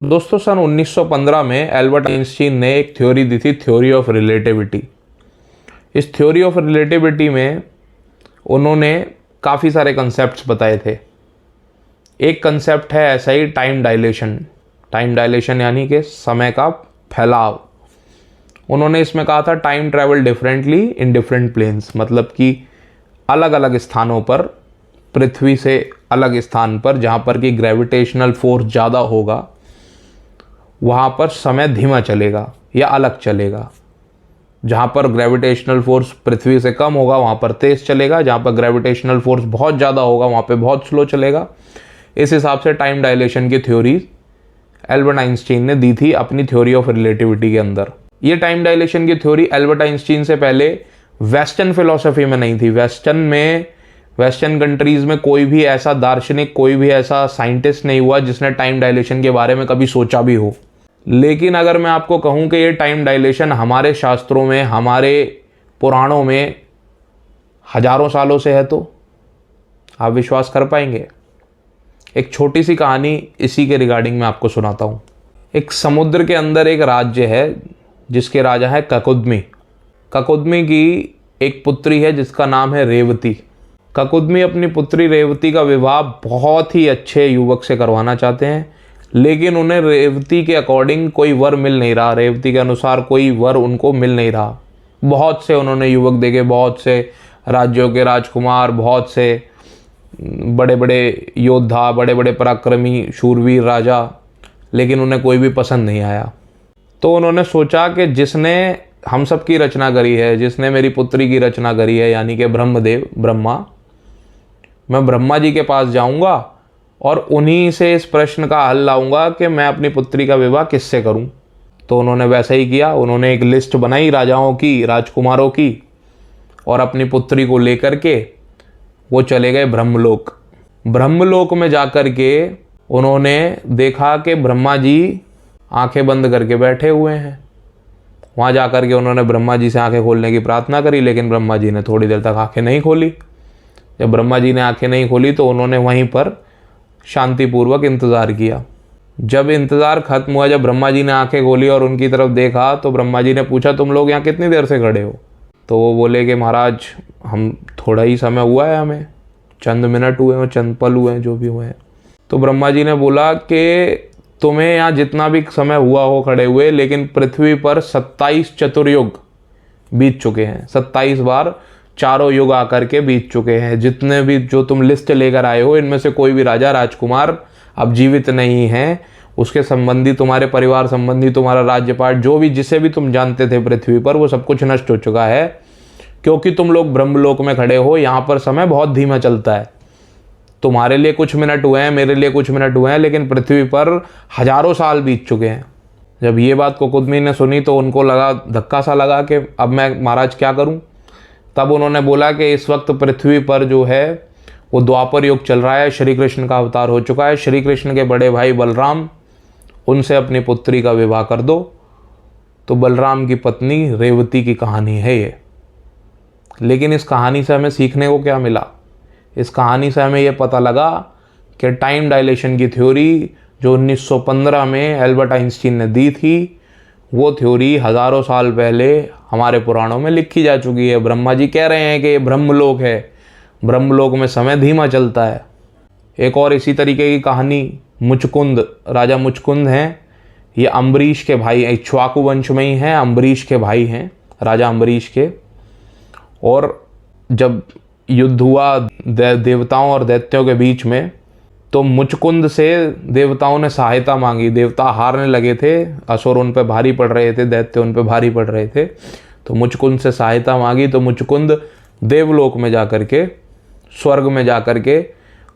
दोस्तों सन 1915 में Albert Einstein ने एक थ्योरी दी थी, थ्योरी ऑफ रिलेटिविटी। इस थ्योरी ऑफ रिलेटिविटी में उन्होंने काफ़ी सारे कंसेप्ट्स बताए थे। एक कंसेप्ट है ऐसा ही, टाइम डायलेशन। टाइम डायलेशन यानी कि समय का फैलाव। उन्होंने इसमें कहा था time travel differently in different planes, मतलब कि अलग अलग स्थानों पर, पृथ्वी से अलग स्थान पर जहाँ पर कि ग्रेविटेशनल फोर्स ज़्यादा होगा वहाँ पर समय धीमा चलेगा या अलग चलेगा। जहाँ पर ग्रेविटेशनल फोर्स पृथ्वी से कम होगा वहाँ पर तेज़ चलेगा, जहाँ पर ग्रेविटेशनल फोर्स बहुत ज़्यादा होगा वहाँ पे बहुत स्लो चलेगा। इस हिसाब से टाइम डायलेशन की थ्योरी एल्बर्ट आइंस्टीन ने दी थी अपनी थ्योरी ऑफ रिलेटिविटी के अंदर। ये टाइम डायलेशन की थ्योरी एल्बर्ट आइंस्टीन से पहले वेस्टर्न फिलोसफी में नहीं थी। वेस्टर्न कंट्रीज़ में कोई भी ऐसा दार्शनिक, कोई भी ऐसा साइंटिस्ट नहीं हुआ जिसने टाइम डायलेशन के बारे में कभी सोचा भी हो। लेकिन अगर मैं आपको कहूँ कि ये टाइम डायलेशन हमारे शास्त्रों में, हमारे पुराणों में हजारों सालों से है, तो आप विश्वास कर पाएंगे? एक छोटी सी कहानी इसी के रिगार्डिंग मैं आपको सुनाता हूँ। एक समुद्र के अंदर एक राज्य है जिसके राजा है ककुदमी। ककुदमी की एक पुत्री है जिसका नाम है रेवती। ककुदमी अपनी पुत्री रेवती का विवाह बहुत ही अच्छे युवक से करवाना चाहते हैं, लेकिन उन्हें रेवती के अकॉर्डिंग कोई वर मिल नहीं रहा। रेवती के अनुसार कोई वर उनको मिल नहीं रहा। बहुत से उन्होंने युवक देखे, बहुत से राज्यों के राजकुमार, बहुत से बड़े बड़े योद्धा, बड़े बड़े पराक्रमी शूरवीर राजा, लेकिन उन्हें कोई भी पसंद नहीं आया। तो उन्होंने सोचा कि जिसने हम सब की रचना करी है, जिसने मेरी पुत्री की रचना करी है, यानी कि ब्रह्मदेव, ब्रह्मा, मैं ब्रह्मा जी के पास जाऊंगा और उन्हीं से इस प्रश्न का हल लाऊंगा कि मैं अपनी पुत्री का विवाह किससे करूं। तो उन्होंने वैसा ही किया। उन्होंने एक लिस्ट बनाई राजाओं की, राजकुमारों की, और अपनी पुत्री को लेकर के वो चले गए ब्रह्मलोक। ब्रह्मलोक में जाकर के उन्होंने देखा कि ब्रह्मा जी आंखें बंद करके बैठे हुए हैं। वहाँ जाकर के उन्होंने ब्रह्मा जी से आंखें खोलने की प्रार्थना करी, लेकिन ब्रह्मा जी ने थोड़ी देर तक आंखें नहीं खोली। जब ब्रह्मा जी ने आंखें नहीं खोली तो उन्होंने वहीं पर शांतिपूर्वक इंतज़ार किया। जब इंतज़ार खत्म हुआ, जब ब्रह्मा जी ने आंखें खोली और उनकी तरफ देखा, तो ब्रह्मा जी ने पूछा, तुम लोग यहाँ कितनी देर से खड़े हो? तो वो बोले कि महाराज, हम थोड़ा ही समय हुआ है, हमें चंद मिनट हुए हैं, चंद पल हुए हैं, जो भी हुए हैं। तो ब्रह्मा जी ने बोला कि तुम्हें यहाँ जितना भी समय हुआ हो खड़े हुए, लेकिन पृथ्वी पर 27 चतुर्युग बीत चुके हैं। 27 बार चारों युग आकर के बीत चुके हैं। जितने भी जो तुम लिस्ट लेकर आए हो, इनमें से कोई भी राजा, राजकुमार अब जीवित नहीं हैं। उसके संबंधी, तुम्हारे परिवार संबंधी, तुम्हारा राज्यपाट, जो भी, जिसे भी तुम जानते थे पृथ्वी पर, वो सब कुछ नष्ट हो चुका है, क्योंकि तुम लोग ब्रह्मलोक में खड़े हो। यहाँ पर समय बहुत धीमा चलता है। तुम्हारे लिए कुछ मिनट हुए हैं, मेरे लिए कुछ मिनट हुए हैं, लेकिन पृथ्वी पर हजारों साल बीत चुके हैं। जब ये बात कुकुदमी ने सुनी तो उनको लगा, धक्का सा लगा कि अब मैं महाराज क्या करूं। तब उन्होंने बोला कि इस वक्त पृथ्वी पर जो है वो द्वापर युग चल रहा है, श्री कृष्ण का अवतार हो चुका है। श्री कृष्ण के बड़े भाई बलराम, उनसे अपनी पुत्री का विवाह कर दो। तो बलराम की पत्नी रेवती की कहानी है ये। लेकिन इस कहानी से हमें सीखने को क्या मिला? इस कहानी से हमें यह पता लगा कि टाइम डायलेशन की थ्योरी जो 1915 में एल्बर्ट आइंस्टीन ने दी थी, वो थ्योरी हज़ारों साल पहले हमारे पुराणों में लिखी जा चुकी है। ब्रह्मा जी कह रहे हैं कि ये ब्रह्मलोक है, ब्रह्मलोक में समय धीमा चलता है। एक और इसी तरीके की कहानी मुचकुंद, राजा मुचकुंद हैं। ये अम्बरीश के भाई, इक्ष्वाकु वंश में ही हैं, अम्बरीश के भाई हैं, राजा अम्बरीश के। और जब युद्ध हुआ देवताओं और दैत्यों के बीच में, तो मुचकुंद से देवताओं ने सहायता मांगी। देवता हारने लगे थे, असुर उन पर भारी पड़ रहे थे, दैत्य उन पर भारी पड़ रहे थे। तो मुचकुंद से सहायता मांगी। तो मुचकुंद देवलोक में जाकर के, स्वर्ग में जाकर के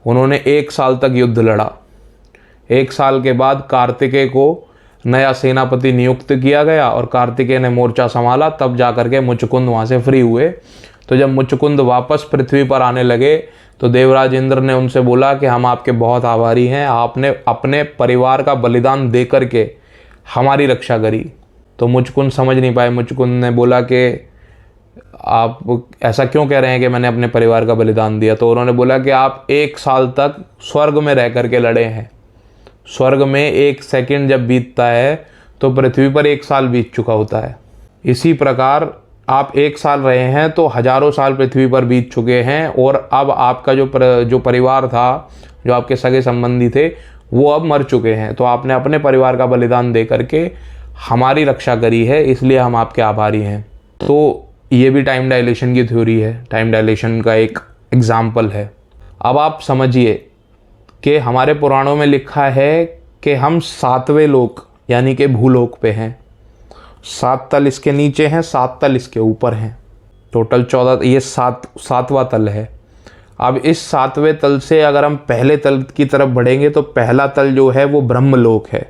उन्होंने 1 साल तक युद्ध लड़ा। 1 साल के बाद कार्तिकेय को नया सेनापति नियुक्त किया गया और कार्तिकेय ने मोर्चा संभाला। तब जाकर के मुचकुंद वहाँ से फ्री हुए। तो जब मुचकुंद वापस पृथ्वी पर आने लगे तो देवराज इंद्र ने उनसे बोला कि हम आपके बहुत आभारी हैं, आपने अपने परिवार का बलिदान दे करके हमारी रक्षा करी। तो मुचकुंद समझ नहीं पाए। मुचकुंद ने बोला कि आप ऐसा क्यों कह रहे हैं कि मैंने अपने परिवार का बलिदान दिया? तो उन्होंने बोला कि आप 1 साल तक स्वर्ग में रह करके लड़े हैं, स्वर्ग में 1 सेकंड जब बीतता है तो पृथ्वी पर 1 साल बीत चुका होता है। इसी प्रकार आप 1 साल रहे हैं तो हजारों साल पृथ्वी पर बीत चुके हैं, और अब आपका जो परिवार था, जो आपके सगे संबंधी थे, वो अब मर चुके हैं। तो आपने अपने परिवार का बलिदान दे करके हमारी रक्षा करी है, इसलिए हम आपके आभारी हैं। तो ये भी टाइम डायलेशन की थ्योरी है, टाइम डायलेशन का एक एग्जाम्पल है। अब आप समझिए कि हमारे पुराणों में लिखा है कि हम 7वें लोक यानी कि भूलोक पे हैं। 7 तल इसके नीचे हैं, 7 तल इसके ऊपर हैं, टोटल 14, ये 7वां तल है। अब इस 7वें तल से अगर हम पहले तल की तरफ बढ़ेंगे तो पहला तल जो है वो ब्रह्मलोक है,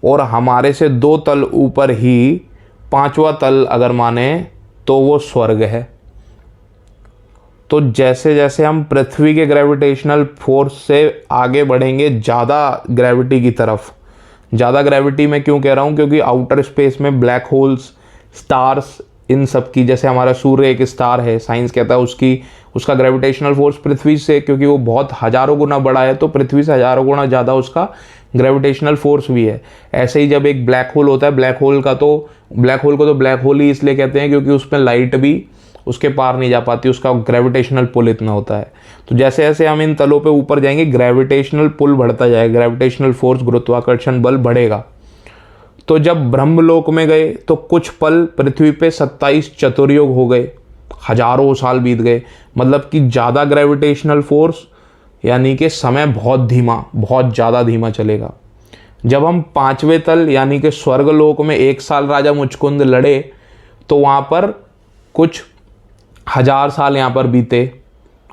और हमारे से 2 तल ऊपर ही 5वां तल अगर माने तो वो स्वर्ग है। तो जैसे जैसे हम पृथ्वी के ग्रेविटेशनल फोर्स से आगे बढ़ेंगे ज़्यादा ग्रेविटी की तरफ, ज़्यादा ग्रेविटी में क्यों कह रहा हूँ, क्योंकि आउटर स्पेस में ब्लैक होल्स, स्टार्स, इन सब की, जैसे हमारा सूर्य एक स्टार है, साइंस कहता है उसका ग्रेविटेशनल फोर्स पृथ्वी से, क्योंकि वो बहुत हज़ारों गुना बड़ा है, तो पृथ्वी से हज़ारों गुना ज़्यादा उसका ग्रेविटेशनल फोर्स भी है। ऐसे ही जब एक ब्लैक होल होता है, ब्लैक होल को तो ब्लैक होल ही इसलिए कहते हैं क्योंकि उसमें लाइट भी उसके पार नहीं जा पाती, उसका ग्रेविटेशनल पुल इतना होता है। तो जैसे जैसे हम इन तलों पे ऊपर जाएंगे ग्रेविटेशनल पुल बढ़ता जाएगा, ग्रेविटेशनल फोर्स, गुरुत्वाकर्षण बल बढ़ेगा। तो जब ब्रह्मलोक में गए तो कुछ पल पृथ्वी पे 27 चतुर्युग हो गए, हजारों साल बीत गए, मतलब कि ज़्यादा ग्रेविटेशनल फोर्स, यानी कि समय बहुत धीमा, बहुत ज़्यादा धीमा चलेगा। जब हम 5वें तल यानी कि स्वर्गलोक में 1 साल राजा मुचकुंद लड़े तो वहाँ पर कुछ 1000 साल यहाँ पर बीते,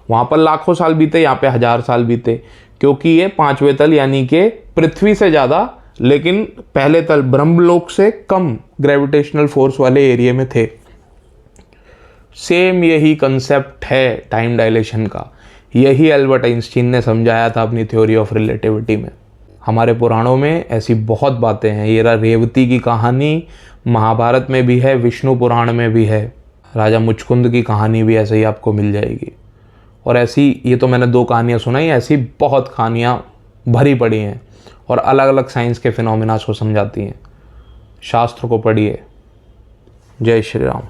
वहाँ पर लाखों साल बीते, यहाँ पे 1000 साल बीते, क्योंकि ये 5वें तल यानी कि पृथ्वी से ज़्यादा लेकिन पहले तल ब्रह्मलोक से कम ग्रेविटेशनल फोर्स वाले एरिया में थे। सेम यही कंसेप्ट है टाइम डायलेशन का, यही एल्बर्ट आइंस्टीन ने समझाया था अपनी थ्योरी ऑफ रिलेटिविटी में। हमारे पुराणों में ऐसी बहुत बातें हैं, ये रेवती की कहानी महाभारत में भी है, विष्णु पुराण में भी है, राजा मुचकुंद की कहानी भी ऐसे ही आपको मिल जाएगी। और ऐसी, ये तो मैंने 2 कहानियाँ सुनाई, ऐसी बहुत कहानियाँ भरी पड़ी हैं और अलग अलग साइंस के फिनोमिना को समझाती हैं। शास्त्र को पढ़िए। जय श्री राम।